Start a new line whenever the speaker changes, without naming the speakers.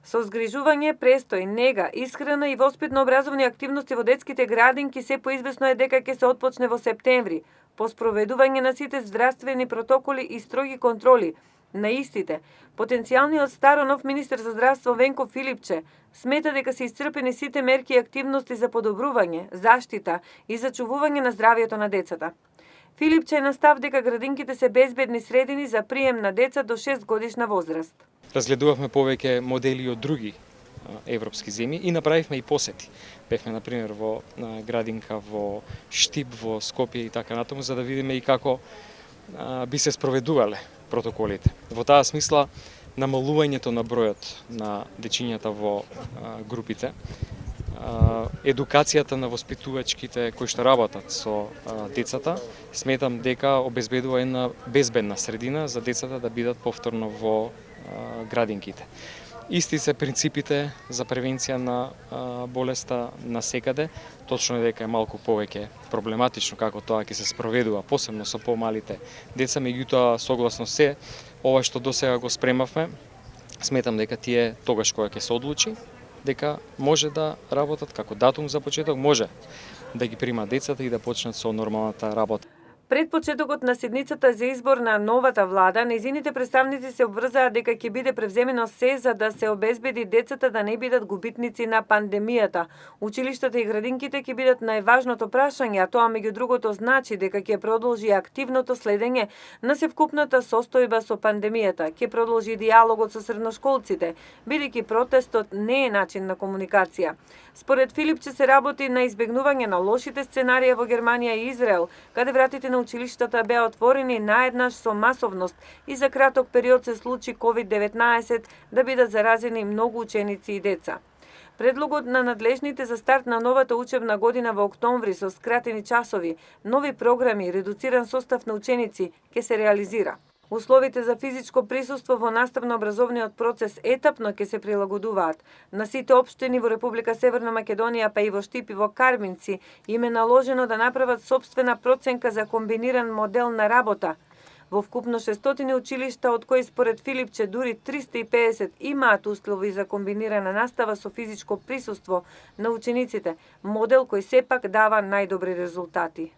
Со згрижување, престој, нега, исхрана и воспитно-образовни активности во детските градинки се поизвестно е дека ќе се отпочне во септември, по спроведување на сите здравствени протоколи и строги контроли на истите. Потенцијалниот старонов министер за здравство Венко Филипче смета дека се исцрпени сите мерки и активности за подобрување, заштита и зачувување на здравјето на децата. Филипче е на став дека градинките се безбедни средини за прием на деца до 6 годишна возраст.
Разгледувавме повеќе модели од други европски земји и направивме и посети. Бевме, например, во градинка во Штип, во Скопје и така натаму, за да видиме и како би се спроведувале протоколите. Во таа смисла, намалувањето на бројот на дечињата во групите, едукацијата на воспитувачките кои што работат со децата, сметам дека обезбедува една безбедна средина за децата да бидат повторно во градинките. Исти се принципите за превенција на болеста на секаде. Точно е дека е малку повеќе проблематично како тоа ќе се спроведува, посебно со помалите деца, меѓутоа согласно се ова што досега го спремавме, сметам дека тие тогаш кога ќе се одлучи дека може да работат како датум за почеток, може да ги примат децата и да почнат со нормалната работа.
Пред почетокот на седницата за избор на новата влада, нејзините представници се обврзаа дека ќе биде превземено се за да се обезбеди децата да не бидат губитници на пандемијата. Училиштата и градинките ќе бидат најважното прашање, а тоа меѓу другото значи дека ќе продолжи активното следење на севкупната состојба со пандемијата, ќе продолжи диалогот со средношколците, бидејќи протестот не е начин на комуникација. Според Филипче се работи на избегнување на лошите сценарија во Германија и Израел, каде вратите на училиштата беа отворени наеднаш со масовност и за краток период се случи COVID-19 да бидат заразени многу ученици и деца. Предлогот на надлежните за старт на новата учебна година во октомври со скратени часови, нови програми и редуциран состав на ученици ќе се реализира. Условите за физичко присуство во наставно-образовниот процес етапно ќе се прилагодуваат. На сите општини во Република Северна Македонија, па и во Штип и во Карминци, им е наложено да направат сопствена проценка за комбиниран модел на работа. Во вкупно 600 училишта, од кои според Филипче дури 350 имаат услови за комбинирана настава со физичко присуство на учениците, модел кој сепак дава најдобри резултати.